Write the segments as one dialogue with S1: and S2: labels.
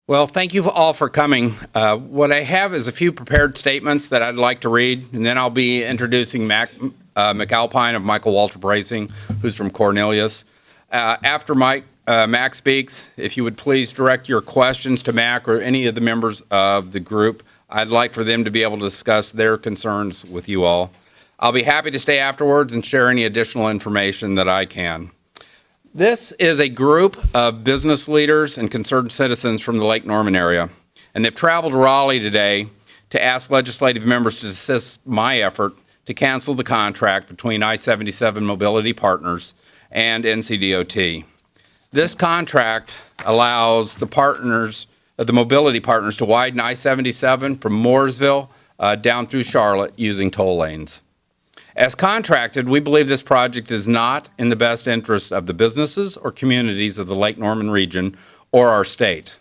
S1: Well, thank you all for coming. What I have is a few prepared statements that I'd like to read, and then I'll be introducing Mac McAlpine of Michael Walter Bracing, who's from Cornelius. After Mac speaks, if you would please direct your questions to Mac or any of the members of the group. I'd like for them to be able to discuss their concerns with you all. I'll be happy to stay afterwards and share any additional information that I can. This is a group of business leaders and concerned citizens from the Lake Norman area, and they've traveled to Raleigh today to ask legislative members to assist my effort to cancel the contract between I-77 Mobility Partners and NCDOT. This contract allows the mobility partners to widen I-77 from Mooresville down through Charlotte using toll lanes. As contracted, we believe this project is not in the best interest of the businesses or communities of the Lake Norman region or our state.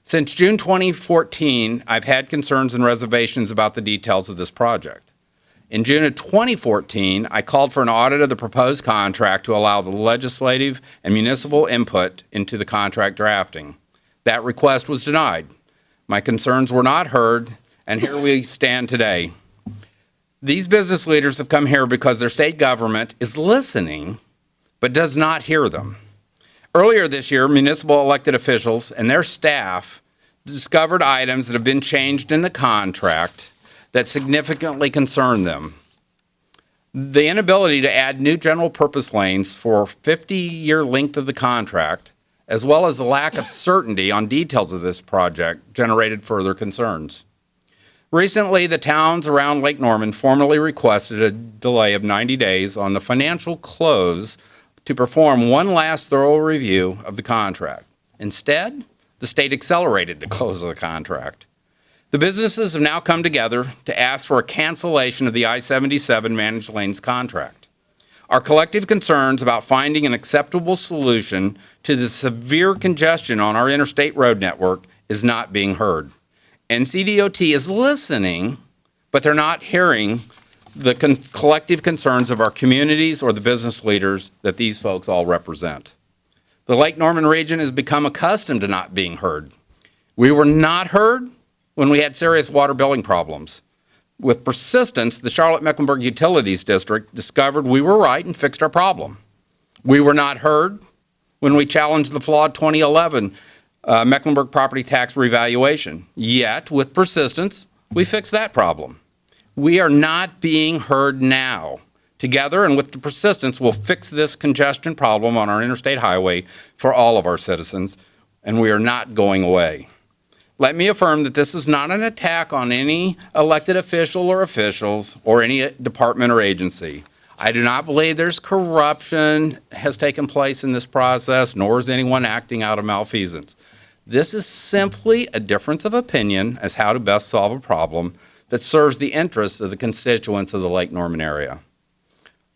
S1: Since June 2014, I've had concerns and reservations about the details of this project. In June of 2014, I called for an audit of the proposed contract to allow the legislative and municipal input into the contract drafting. That request was denied. My concerns were not heard, and here we stand today. These business leaders have come here because their state government is listening, but does not hear them. Earlier this year, municipal elected officials and their staff discovered items that have been changed in the contract that significantly concern them. The inability to add new general purpose lanes for a 50-year length of the contract, as well as the lack of certainty on details of this project, generated further concerns. Recently, the towns around Lake Norman formally requested a delay of 90 days on the financial close to perform one last thorough review of the contract. Instead, the state accelerated the close of the contract. The businesses have now come together to ask for a cancellation of the I-77 Managed Lanes contract. Our collective concerns about finding an acceptable solution to the severe congestion on our interstate road network is not being heard. NCDOT is listening, but they're not hearing the collective concerns of our communities or the business leaders that these folks all represent. The Lake Norman region has become accustomed to not being heard. We were not heard when we had serious water billing problems. With persistence, the Charlotte Mecklenburg Utilities District discovered we were right and fixed our problem. We were not heard when we challenged the flawed 2011 Mecklenburg property tax revaluation. Yet, with persistence, we fixed that problem. We are not being heard now. Together and with the persistence, we'll fix this congestion problem on our interstate highway for all of our citizens, and we are not going away. Let me affirm that this is not an attack on any elected official or officials or any department or agency. I do not believe there's corruption has taken place in this process, nor is anyone acting out of malfeasance. This is simply a difference of opinion as how to best solve a problem that serves the interests of the constituents of the Lake Norman area.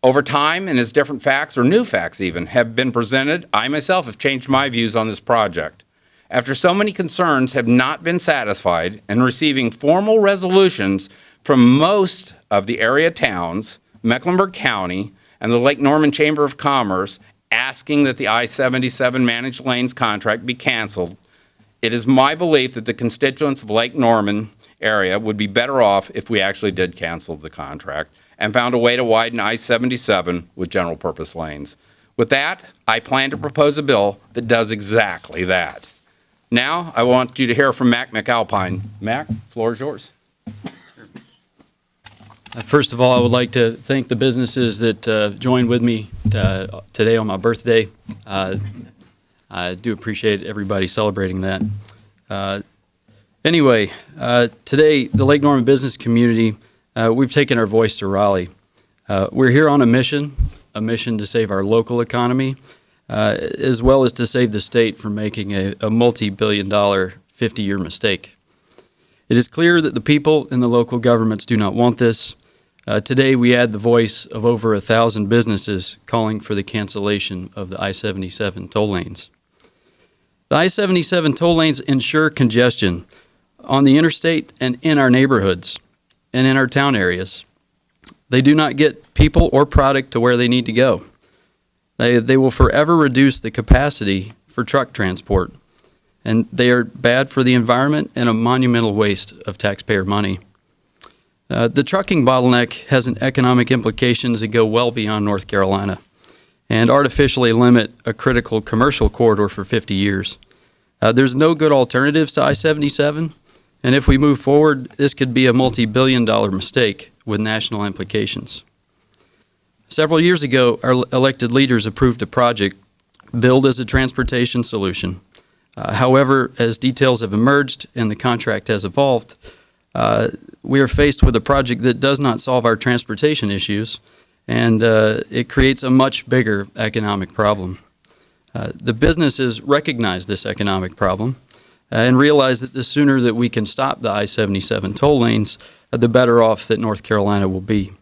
S1: Over time, and as different facts or new facts even have been presented, I myself have changed my views on this project. After so many concerns have not been satisfied and receiving formal resolutions from most of the area towns, Mecklenburg County, and the Lake Norman Chamber of Commerce asking that the I-77 Managed Lanes contract be canceled, it is my belief that the constituents of Lake Norman area would be better off if we actually did cancel the contract and found a way to widen I-77 with general purpose lanes. With that, I plan to propose a bill that does exactly that. Now, I want you to hear from Mac McAlpine. Mac, the floor is yours.
S2: First of all, I would like to thank the businesses that joined with me today on my birthday. I do appreciate everybody celebrating that. Anyway, today, the Lake Norman business community, we've taken our voice to Raleigh. We're here on a mission to save our local economy, as well as to save the state from making a multi-billion-dollar 50-year mistake. It is clear that the people in the local governments do not want this. Today, we add the voice of over 1,000 businesses calling for the cancellation of the I-77 toll lanes. The I-77 toll lanes ensure congestion on the interstate and in our neighborhoods and in our town areas. They do not get people or product to where they need to go. They will forever reduce the capacity for truck transport. and they are bad for the environment and a monumental waste of taxpayer money. The trucking bottleneck has an economic implications that go well beyond North Carolina and artificially limit a critical commercial corridor for 50 years. There's no good alternatives to I-77, and if we move forward, this could be a multi-billion-dollar mistake with national implications. Several years ago, our elected leaders approved a project billed as a transportation solution. However, as details have emerged and the contract has evolved, we are faced with a project that does not solve our transportation issues, and it creates a much bigger economic problem. The businesses recognize this economic problem and realize that the sooner that we can stop the I-77 toll lanes, the better off that North Carolina will be.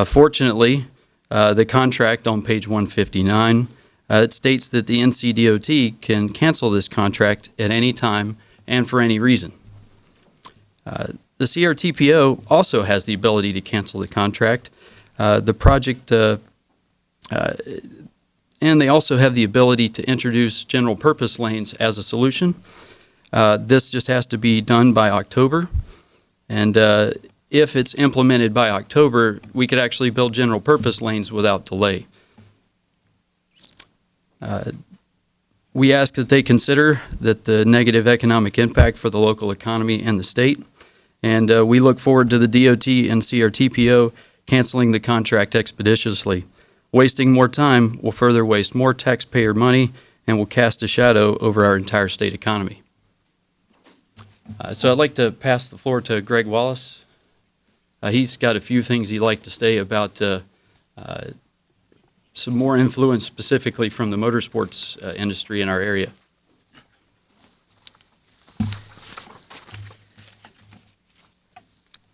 S2: Fortunately, the contract on page 159, it states that the NCDOT can cancel this contract at any time and for any reason. The CRTPO also has the ability to cancel the contract. The project, and they also have the ability to introduce general purpose lanes as a solution. This just has to be done by October. And if it's implemented by October, we could actually build general purpose lanes without delay. We ask that they consider that the negative economic impact for the local economy and the state. And we look forward to the DOT and CRTPO canceling the contract expeditiously. Wasting more time will further waste more taxpayer money and will cast a shadow over our entire state economy. So I'd like to pass the floor to Greg Wallace. He's got a few things he'd like to say about some more influence specifically from the motorsports industry in our area.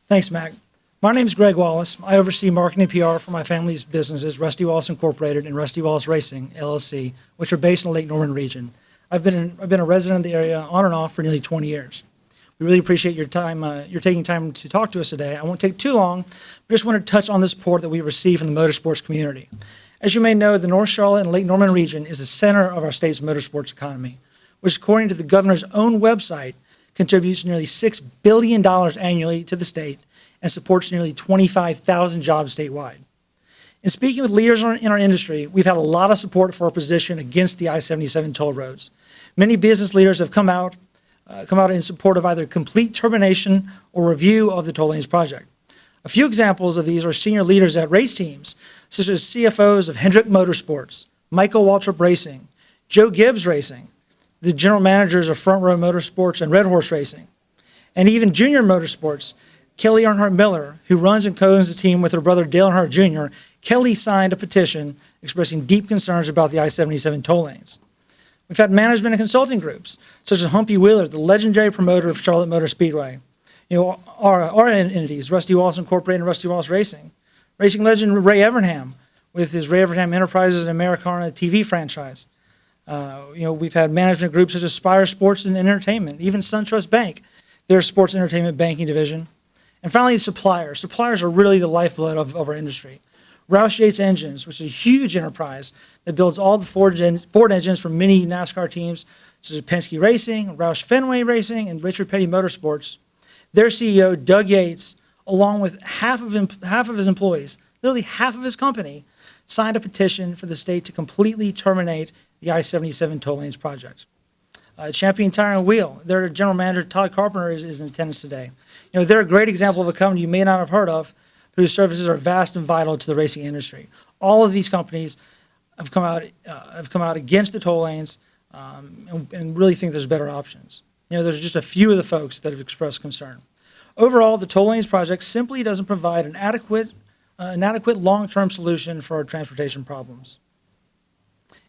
S3: Thanks, Mac. My name is Greg Wallace. I oversee marketing and PR for my family's businesses, Rusty Wallace Incorporated and Rusty Wallace Racing, LLC, which are based in the Lake Norman region. I've been a resident of the area on and off for nearly 20 years. We really appreciate your time. You're taking time to talk to us today. I won't take too long, but just want to touch on the support that we receive from the motorsports community. As you may know, the North Charlotte and Lake Norman region is the center of our state's motorsports economy, which, according to the governor's own website, contributes nearly $6 billion annually to the state and supports nearly 25,000 jobs statewide. In speaking with leaders in our industry, we've had a lot of support for our position against the I-77 toll roads. Many business leaders have come out in support of either complete termination or review of the toll lanes project. A few examples of these are senior leaders at race teams, such as CFOs of Hendrick Motorsports, Michael Waltrip Racing, Joe Gibbs Racing, the general managers of Front Row Motorsports and Red Horse Racing, and even Junior Motorsports. Kelly Earnhardt Miller, who runs and co-owns the team with her brother Dale Earnhardt Jr., Kelly signed a petition expressing deep concerns about the I-77 toll lanes. We've had management and consulting groups, such as Humpy Wheeler, the legendary promoter of Charlotte Motor Speedway. Our entities, Rusty Wallace Incorporated and Rusty Wallace Racing. Racing legend Ray Evernham, with his Ray Evernham Enterprises and Americana TV franchise. We've had management groups such as Spire Sports and Entertainment, even SunTrust Bank, their sports entertainment banking division. And finally, suppliers. Suppliers are really the lifeblood of our industry. Roush Yates Engines, which is a huge enterprise that builds all the Ford engines for many NASCAR teams, such as Penske Racing, Roush Fenway Racing, and Richard Petty Motorsports. Their CEO, Doug Yates, along with half of his employees, literally half of his company, signed a petition for the state to completely terminate the I-77 toll lanes project. Champion Tire and Wheel, their general manager, Todd Carpenter, is in attendance today. They're a great example of a company you may not have heard of, but whose services are vast and vital to the racing industry. All of these companies have come out against the toll lanes and really think there's better options. There's just a few of the folks that have expressed concern. Overall, the toll lanes project simply doesn't provide an adequate long-term solution for our transportation problems.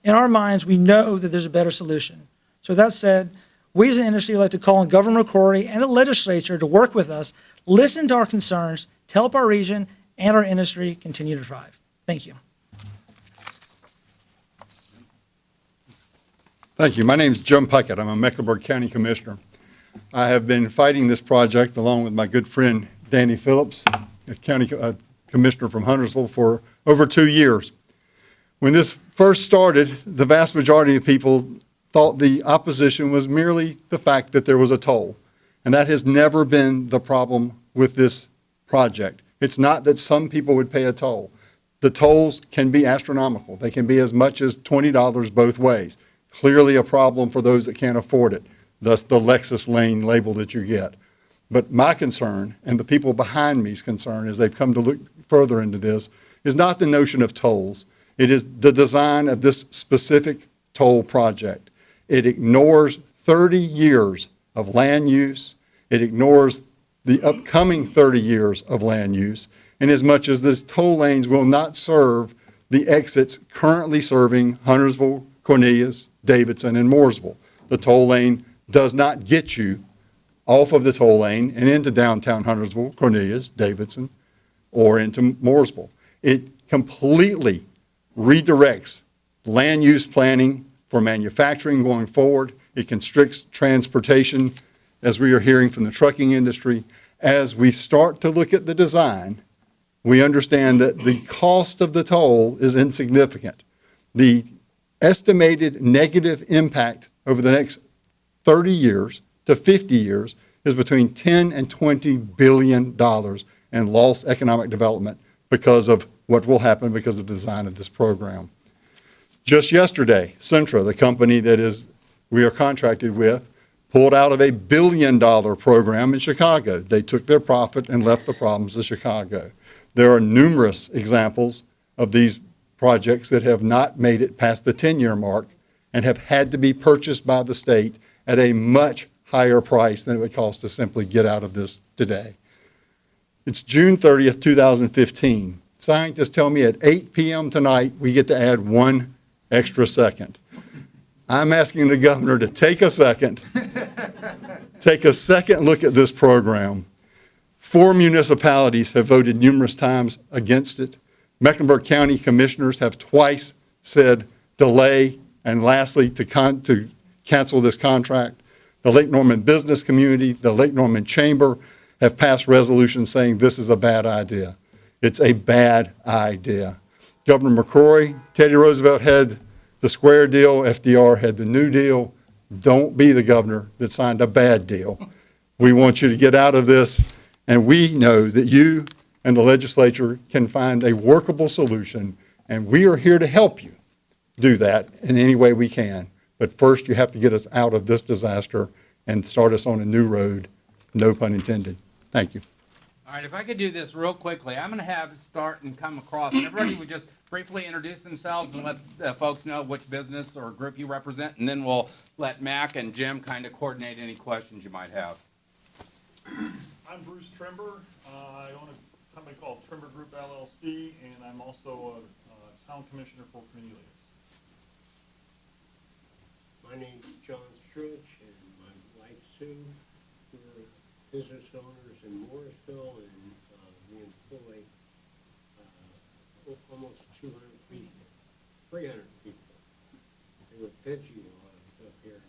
S3: In our minds, we know that there's a better solution. So with that said, we as an industry would like to call on Governor McCrory and the legislature to work with us, listen to our concerns, to help our region and our industry continue to thrive. Thank you.
S4: Thank you. My name is Jim Puckett. I'm a Mecklenburg County Commissioner. I have been fighting this project along with my good friend Danny Phillips, a County Commissioner from Huntersville, for over 2 years. When this first started, the vast majority of people thought the opposition was merely the fact that there was a toll. And that has never been the problem with this project. It's not that some people would pay a toll. The tolls can be astronomical. They can be as much as $20 both ways. Clearly a problem for those that can't afford it, thus the Lexus lane label that you get. But my concern, and the people behind me's concern as they've come to look further into this, is not the notion of tolls. It is the design of this specific toll project. It ignores 30 years of land use. It ignores the upcoming 30 years of land use, in as much as these toll lanes will not serve the exits currently serving Huntersville, Cornelius, Davidson, and Mooresville. The toll lane does not get you off of the toll lane and into downtown Huntersville, Cornelius, Davidson, or into Mooresville. It completely redirects land use planning for manufacturing going forward. It constricts transportation, as we are hearing from the trucking industry. As we start to look at the design, we understand that the cost of the toll is insignificant. The estimated negative impact over the next 30 years to 50 years is between $10 and $20 billion in lost economic development because of what will happen because of the design of this program. Just yesterday, Centra, the company that we are contracted with, pulled out of a $1 billion program in Chicago. They took their profit and left the problems of Chicago. There are numerous examples of these projects that have not made it past the 10-year mark and have had to be purchased by the state at a much higher price than it would cost to simply get out of this today. It's June 30th, 2015. Scientists tell me at 8 p.m. tonight we get to add 1 extra second. I'm asking the governor to take a second look at this program. 4 municipalities have voted numerous times against it. Mecklenburg County commissioners have twice said delay, and lastly, to cancel this contract. The Lake Norman business community, the Lake Norman Chamber have passed resolutions saying this is a bad idea. It's a bad idea. Governor McCrory, Teddy Roosevelt had the square deal, FDR had the new deal. Don't be the governor that signed a bad deal. We want you to get out of this, and we know that you and the legislature can find a workable solution, and we are here to help you do that in any way we can. But first, you have to get us out of this disaster and start us on a new road, no pun intended. Thank you.
S1: All right, if I could do this real quickly, I'm going to have start and come across, and everybody would just briefly introduce themselves and let folks know which business or group you represent, and then we'll let Mac and Jim kind of coordinate any questions you might have.
S5: I'm Bruce Trimber. I own a company called Trimber Group LLC, and I'm also a town commissioner for Cornelius.
S6: My name's John Stritch, and my wife Sue. We're business owners in Mooresville, and we employ almost 200 people, 300 people. They were pitching a lot of stuff here.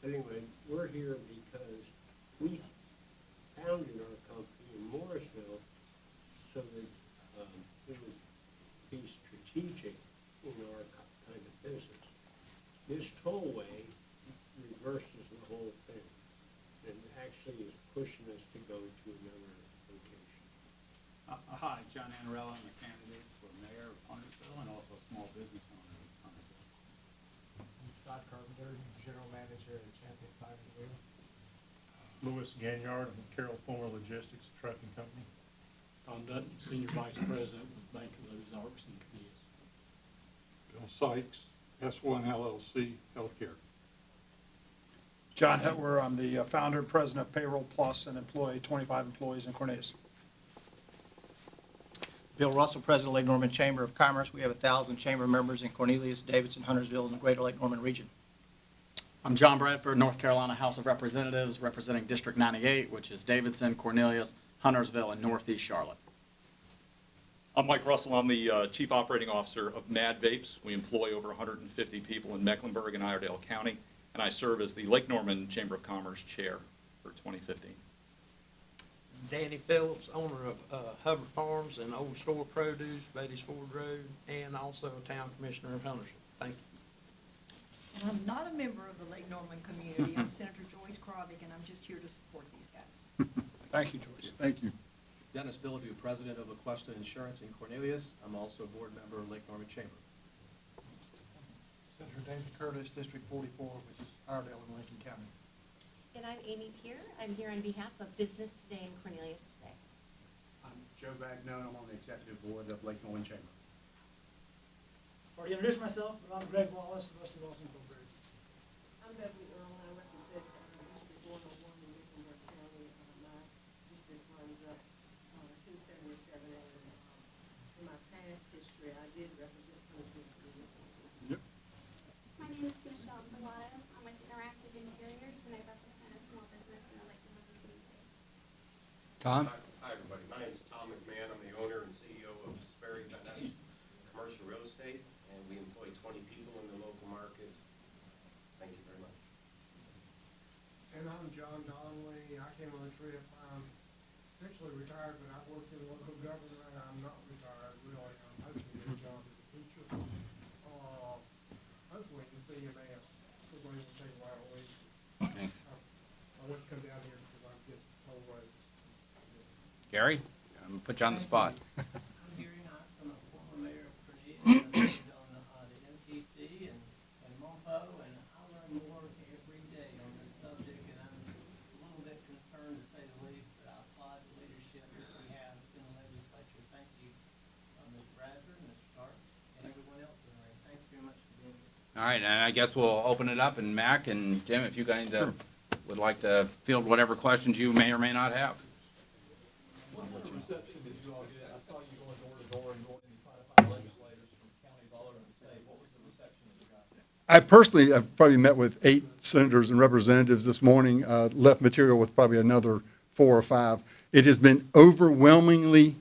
S6: Anyway, we're here because we founded our company in Mooresville so that it would be strategic in our kind of business. This tollway reverses the whole thing and actually is pushing us to go to another location.
S7: Hi, John Anarella. I'm a candidate for mayor of Huntersville and also a small business owner in Huntersville.
S8: Todd Carpenter, General Manager at Champion Tire and Wheel.
S5: Louis Ganyard, I'm with Carroll Former Logistics Trucking Company.
S7: Tom Dutton, Senior Vice President with Bank of Ozarks and Cadiz.
S9: Bill Sykes, S1 LLC Healthcare.
S8: John Hetwer, I'm the founder and president of Payroll Plus and employ 25 employees in Cornelius.
S10: Bill Russell, President of Lake Norman Chamber of Commerce. We have 1,000 chamber members in Cornelius, Davidson, Huntersville, and the greater Lake Norman region.
S11: I'm John Bradford, North Carolina House of Representatives, representing District 98, which is Davidson, Cornelius, Huntersville, and Northeast Charlotte.
S12: I'm Mike Russell. I'm the Chief Operating Officer of Mad Vapes. We employ over 150 people in Mecklenburg and Iredell County, and I serve as the Lake Norman Chamber of Commerce Chair for 2015.
S6: Danny Phillips, owner of Hubbard Farms and Old Store Produce, Beatty's Ford Road, and also town commissioner of Huntersville.
S11: Thank you.
S13: And I'm not a member of the Lake Norman community. I'm Senator Joyce Krovic, and I'm just here to support these guys.
S8: Thank you, Joyce.
S4: Thank you.
S14: Dennis Billevue, President of Aquesta Insurance in Cornelius. I'm also a board member of Lake Norman Chamber.
S15: Senator David Curtis, District 44, which is Iredell in Lincoln County.
S16: And I'm Amy Peer. I'm here on behalf of Business Today and Cornelius Today.
S7: I'm Joe Vagnone. I'm on the executive board of Lake Norman Chamber.
S3: Already introduced myself, but I'm Greg Wallace, Rusty Wallace Incorporated.
S17: I'm Beverly Earl, and I represent District 101 in Mecklenburg County. My district runs up 277, and in my past history, I did represent Huntsville.
S18: My name is Michelle Bellato. I'm with Interactive Interiors, and I represent a small business in the Lake Norman community.
S1: Tom?
S19: Hi, everybody. My name is Tom McMahon. I'm the owner and CEO of Sperry Bennett Commercial Real Estate, and we employ 20 people in the local market. Thank you very much.
S15: And I'm John Donnelly. I came on the trip. I'm essentially retired, but I've worked in local government. I'm not retired, really. I'm hoping to get a job as a teacher. Hopefully in CMS. We're going to take a while to leave.
S1: Thanks.
S15: I want to come down here because I'm just told roads.
S1: Gary? I'm going to put you on the spot.
S20: I'm Gary Knox. I'm a former mayor of Cornelius. I served on the MTC and MOPO, and I learn more every day on this subject, and I'm a little bit concerned, to say the least, but I applaud the leadership that we have in the legislature. Thank you, Mr. Bradford, Mr. Tarte, and everyone else in the room. Thank you very much for being here.
S1: All right, and I guess we'll open it up, and Mac and Jim, if you guys would like to field whatever questions you may or may not have.
S9: What kind of reception did you all get? I saw you going door to door and going and trying to find legislators from counties all over the state. What was the reception that you got?
S4: I personally have probably met with 8 senators and representatives this morning, left material with probably another 4 or 5. It has been overwhelmingly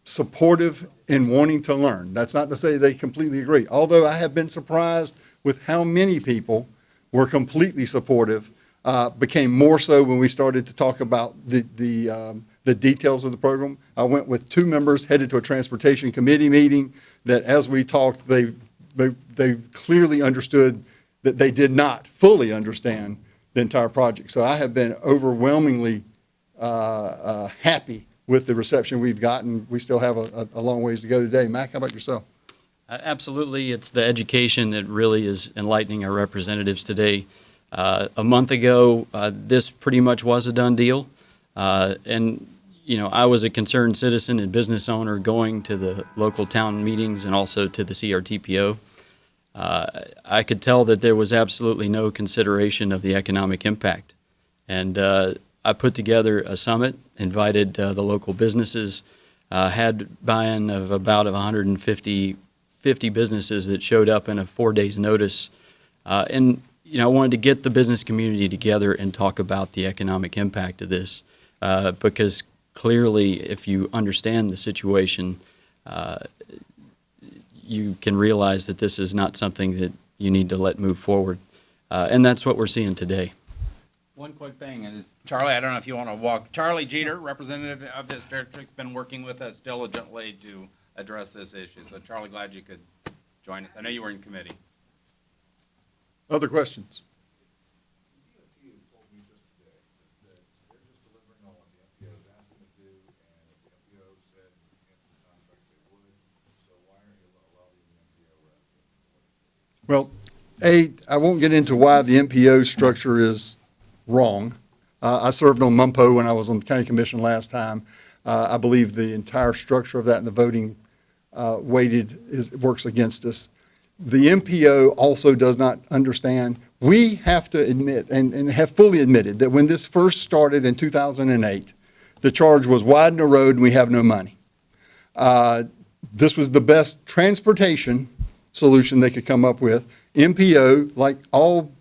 S4: supportive in wanting to learn. That's not to say they completely agree, although I have been surprised with how many people were completely supportive, became more so when we started to talk about the details of the program. I went with 2 members headed to a transportation committee meeting that as we talked, they clearly understood that they did not fully understand the entire project. So I have been overwhelmingly happy with the reception we've gotten. We still have a long ways to go today. Mac, how about yourself?
S2: Absolutely. It's the education that really is enlightening our representatives today. A month ago, this pretty much was a done deal. And, you know, I was a concerned citizen and business owner going to the local town meetings and also to the CRTPO. I could tell that there was absolutely no consideration of the economic impact. And I put together a summit, invited the local businesses, had buy-in of about 150 businesses that showed up in a 4 days notice. And, you know, I wanted to get the business community together and talk about the economic impact of this, because clearly, if you understand the situation, you can realize that this is not something that you need to let move forward. And that's what we're seeing today.
S1: One quick thing is, Charlie, I don't know if you want to walk. Charlie Jeter, representative of this district, has been working with us diligently to address this issue. So, Charlie, glad you could join us. I know you were in committee.
S4: Other questions? Well, I won't get into why the MPO structure is wrong. I served on MUMPO when I was on the county commission last time. I believe the entire structure of that and the voting works against us. The MPO also does not understand. We have to admit and have fully admitted that when this first started in 2008, the charge was widen the road and we have no money. This was the best transportation solution they could come up with. MPO, like all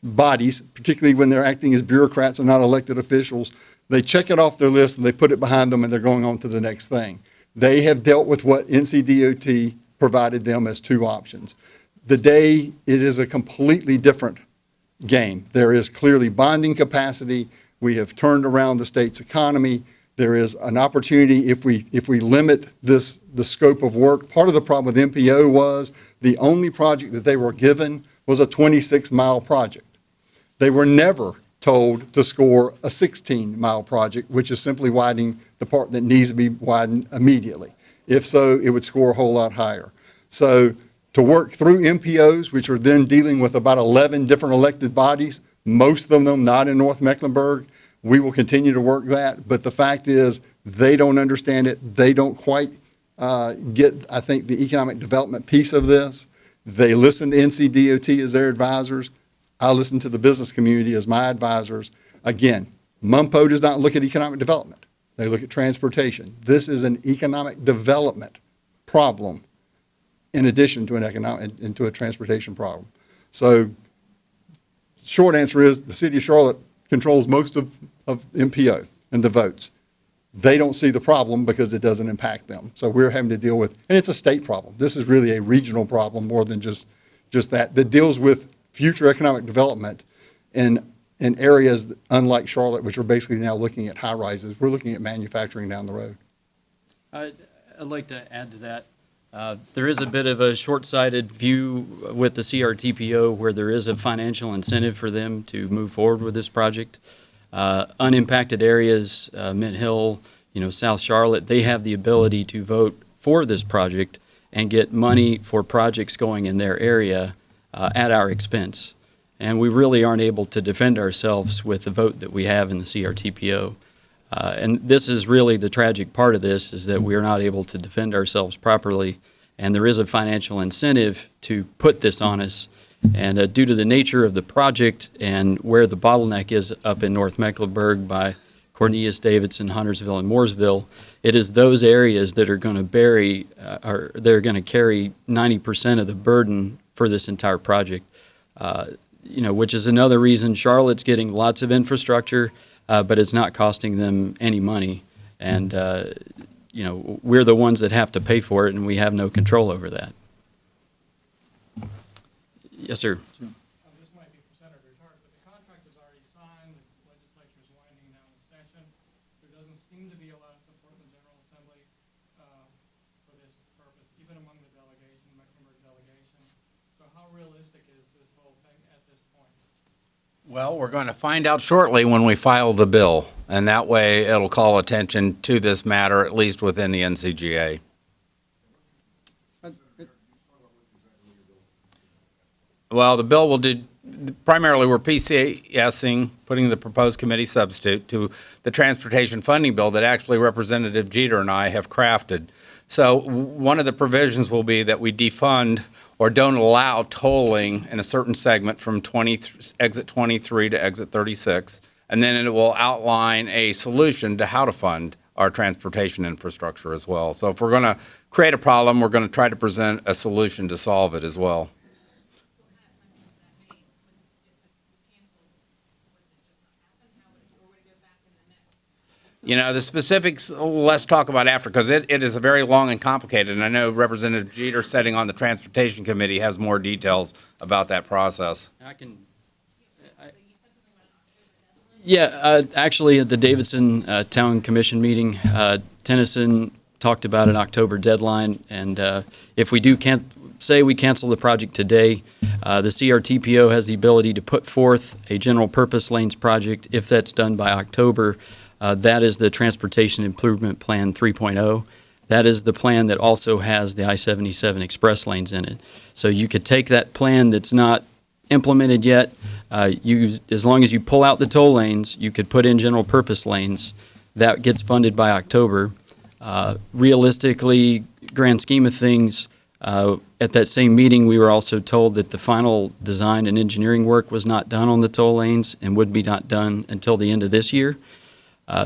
S4: bodies, particularly when they're acting as bureaucrats and not elected officials, they check it off their list and they put it behind them and they're going on to the next thing. They have dealt with what NCDOT provided them as 2 options. Today, it is a completely different game. There is clearly bonding capacity. We have turned around the state's economy. There is an opportunity if we limit the scope of work. Part of the problem with MPO was the only project that they were given was a 26-mile project. They were never told to score a 16-mile project, which is simply widening the part that needs to be widened immediately. If so, it would score a whole lot higher. So to work through MPOs, which are then dealing with about 11 different elected bodies, most of them not in North Mecklenburg, we will continue to work that. But the fact is, they don't understand it. They don't quite get, I think, the economic development piece of this. They listen to NCDOT as their advisors. I listen to the business community as my advisors. Again, MUMPO does not look at economic development. They look at transportation. This is an economic development problem in addition to into a transportation problem. So short answer is the city of Charlotte controls most of MPO and the votes. They don't see the problem because it doesn't impact them. So we're having to deal with, and it's a state problem. This is really a regional problem more than just that deals with future economic development in areas unlike Charlotte, which are basically now looking at high rises. We're looking at manufacturing down the road.
S2: I'd like to add to that. There is a bit of a short-sighted view with the CRTPO where there is a financial incentive for them to move forward with this project. Unimpacted areas, Mint Hill, South Charlotte, they have the ability to vote for this project and get money for projects going in their area at our expense. And we really aren't able to defend ourselves with the vote that we have in the CRTPO. And this is really the tragic part of this, is that we are not able to defend ourselves properly, and there is a financial incentive to put this on us. And due to the nature of the project and where the bottleneck is up in North Mecklenburg by Cornelius, Davidson, Huntersville, and Mooresville, it is those areas that are going to they're going to carry 90% of the burden for this entire project. Which is another reason Charlotte's getting lots of infrastructure, but it's not costing them any money. And, we're the ones that have to pay for it, and we have no control over that. Yes, sir.
S21: This might be for Senator Tarte, but the contract is already signed, the legislature is winding down the session. There doesn't seem to be a lot of support in the General Assembly for this purpose, even among the delegation, Mecklenburg delegation. So how realistic is this whole thing at this point?
S1: Well, we're going to find out shortly when we file the bill, and that way it'll call attention to this matter, at least within the NCGA. Well, the bill will do, primarily we're PCSing, putting the proposed committee substitute to the transportation funding bill that actually Representative Jeter and I have crafted. So one of the provisions will be that we defund or don't allow tolling in a certain segment from exit 23 to exit 36, and then it will outline a solution to how to fund our transportation infrastructure as well. So if we're going to create a problem, we're going to try to present a solution to solve it as well. The specifics, let's talk about after, because it is a very long and complicated, and I know Representative Jeter, sitting on the Transportation Committee, has more details about that process.
S2: Actually, at the Davidson Town Commission meeting, Tennyson talked about an October deadline, and if we do say we cancel the project today, the CRTPO has the ability to put forth a general purpose lanes project. If that's done by October, that is the Transportation Improvement Plan 3.0. That is the plan that also has the I-77 express lanes in it. So you could take that plan that's not implemented yet, as long as you pull out the toll lanes, you could put in general purpose lanes. That gets funded by October. Realistically, grand scheme of things, at that same meeting, we were also told that the final design and engineering work was not done on the toll lanes and would be not done until the end of this year.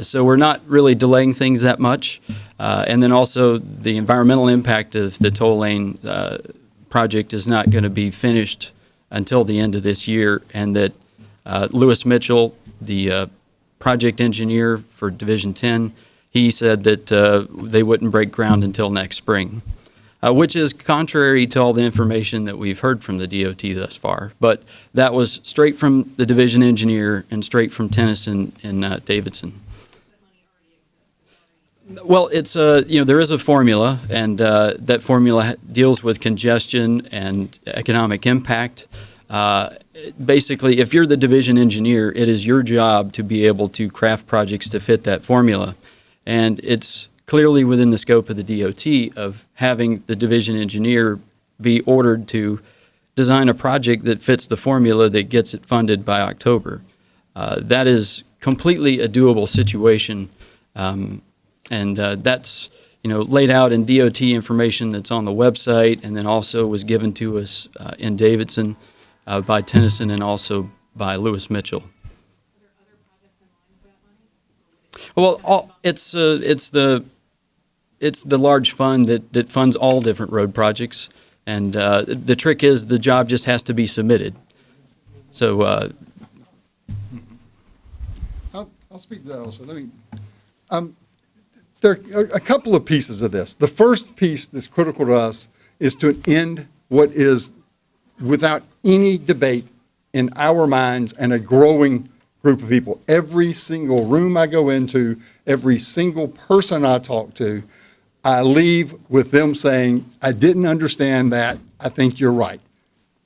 S2: So we're not really delaying things that much. And then also the environmental impact of the toll lane project is not going to be finished until the end of this year, and that Lewis Mitchell, the project engineer for Division 10, he said that they wouldn't break ground until next spring, which is contrary to all the information that we've heard from the DOT thus far. But that was straight from the division engineer and straight from Tennyson and Davidson. Well, it's there is a formula, and that formula deals with congestion and economic impact. Basically, if you're the division engineer, it is your job to be able to craft projects to fit that formula. And it's clearly within the scope of the DOT of having the division engineer be ordered to design a project that fits the formula that gets it funded by October. That is completely a doable situation. And that's, laid out in DOT information that's on the website, and then also was given to us in Davidson by Tennyson and also by Lewis Mitchell. Well, it's the large fund that funds all different road projects, and the trick is the job just has to be submitted. So
S4: I'll speak to that also. There are a couple of pieces of this. The first piece that's critical to us is to end what is, without any debate in our minds and a growing group of people. Every single room I go into, every single person I talk to, I leave with them saying, I didn't understand that. I think you're right.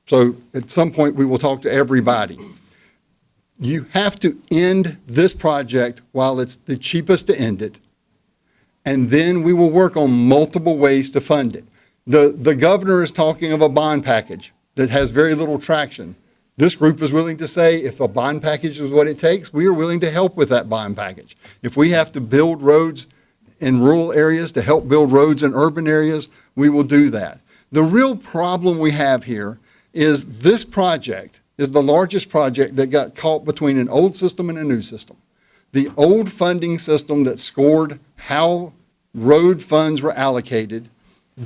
S4: So at some point, we will talk to everybody. You have to end this project while it's the cheapest to end it, and then we will work on multiple ways to fund it. The governor is talking of a bond package that has very little traction. This group is willing to say, if a bond package is what it takes, we are willing to help with that bond package. If we have to build roads in rural areas to help build roads in urban areas, we will do that. The real problem we have here is this project is the largest project that got caught between an old system and a new system. The old funding system that scored how road funds were allocated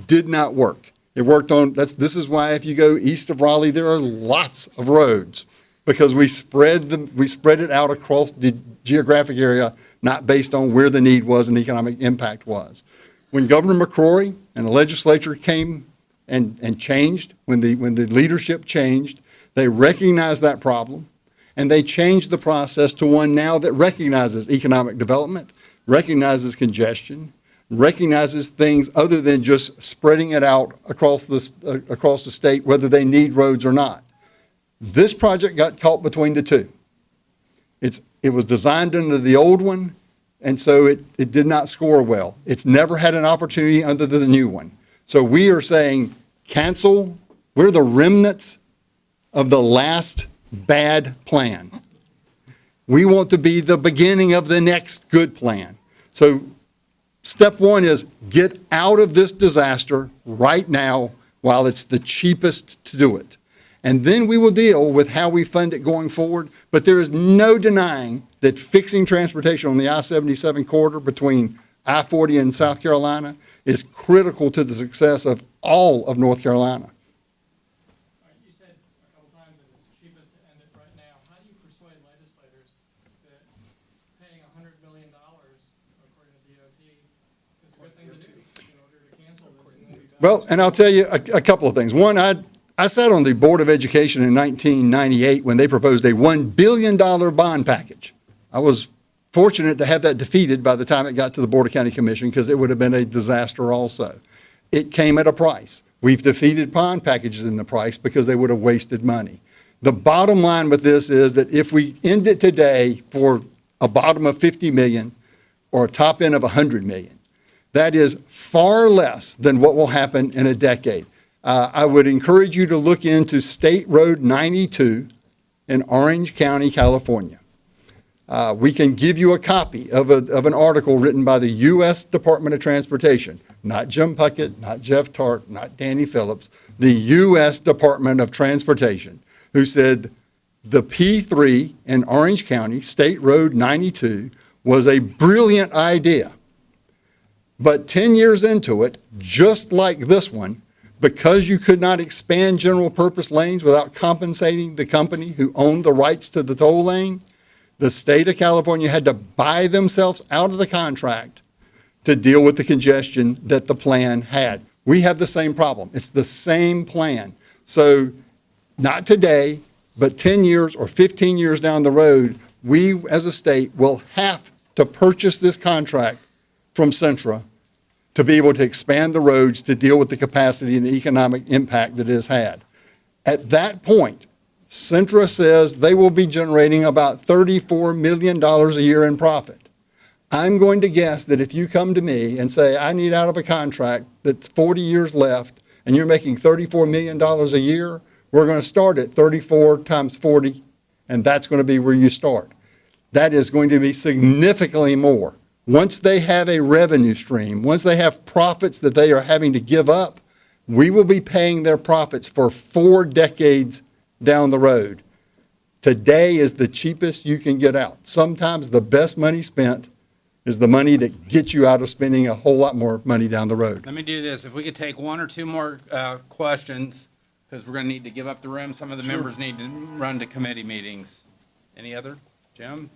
S4: did not work. It worked on, this is why if you go east of Raleigh, there are lots of roads, because we spread it out across the geographic area, not based on where the need was and economic impact was. When Governor McCrory and the legislature came and changed, when the leadership changed, they recognized that problem, and they changed the process to one now that recognizes economic development, recognizes congestion, recognizes things other than just spreading it out across the state, whether they need roads or not. This project got caught between the two. It was designed under the old one, and so it did not score well. It's never had an opportunity under the new one. So we are saying cancel. We're the remnants of the last bad plan. We want to be the beginning of the next good plan. So step one is get out of this disaster right now while it's the cheapest to do it. And then we will deal with how we fund it going forward. But there is no denying that fixing transportation on the I-77 corridor between I-40 and South Carolina is critical to the success of all of North Carolina.
S21: You said a couple times that it's the cheapest to end it right now. How do you persuade legislators that paying $100 million, according to DOT, is a good thing to do in order to cancel this?
S4: Well, and I'll tell you a couple of things. One, I sat on the Board of Education in 1998 when they proposed a $1 billion bond package. I was fortunate to have that defeated by the time it got to the Board of County Commission, because it would have been a disaster also. It came at a price. We've defeated bond packages in the price because they would have wasted money. The bottom line with this is that if we end it today for a bottom of 50 million or a top end of 100 million, that is far less than what will happen in a decade. I would encourage you to look into State Road 92 in Orange County, California. We can give you a copy of an article written by the U.S. Department of Transportation, not Jim Puckett, not Jeff Tarte, not Danny Phillips, the U.S. Department of Transportation, who said the P3 in Orange County, State Road 92, was a brilliant idea. But 10 years into it, just like this one, because you could not expand general purpose lanes without compensating the company who owned the rights to the toll lane, the state of California had to buy themselves out of the contract to deal with the congestion that the plan had. We have the same problem. It's the same plan. So not today, but 10 years or 15 years down the road, we as a state will have to purchase this contract from Centra to be able to expand the roads to deal with the capacity and the economic impact that it has had. At that point, Centra says they will be generating about $34 million a year in profit. I'm going to guess that if you come to me and say, I need out of a contract that's 40 years left, and you're making $34 million a year, we're going to start at 34 times 40, and that's going to be where you start. That is going to be significantly more. Once they have a revenue stream, once they have profits that they are having to give up, we will be paying their profits for 4 decades down the road. Today is the cheapest you can get out. Sometimes the best money spent is the money that gets you out of spending a whole lot more money down the road.
S1: Let me do this. If we could take 1 or 2 more questions, because we're going to need to give up the room. Some of the members need to run to committee meetings. Any other? Jim?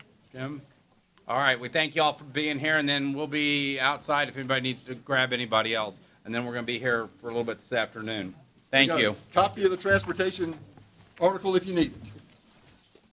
S1: All right, we thank you all for being here, and then we'll be outside if anybody needs to grab anybody else. And then we're going to be here for a little bit this afternoon. Thank you.
S4: Copy of the transportation article if you need it.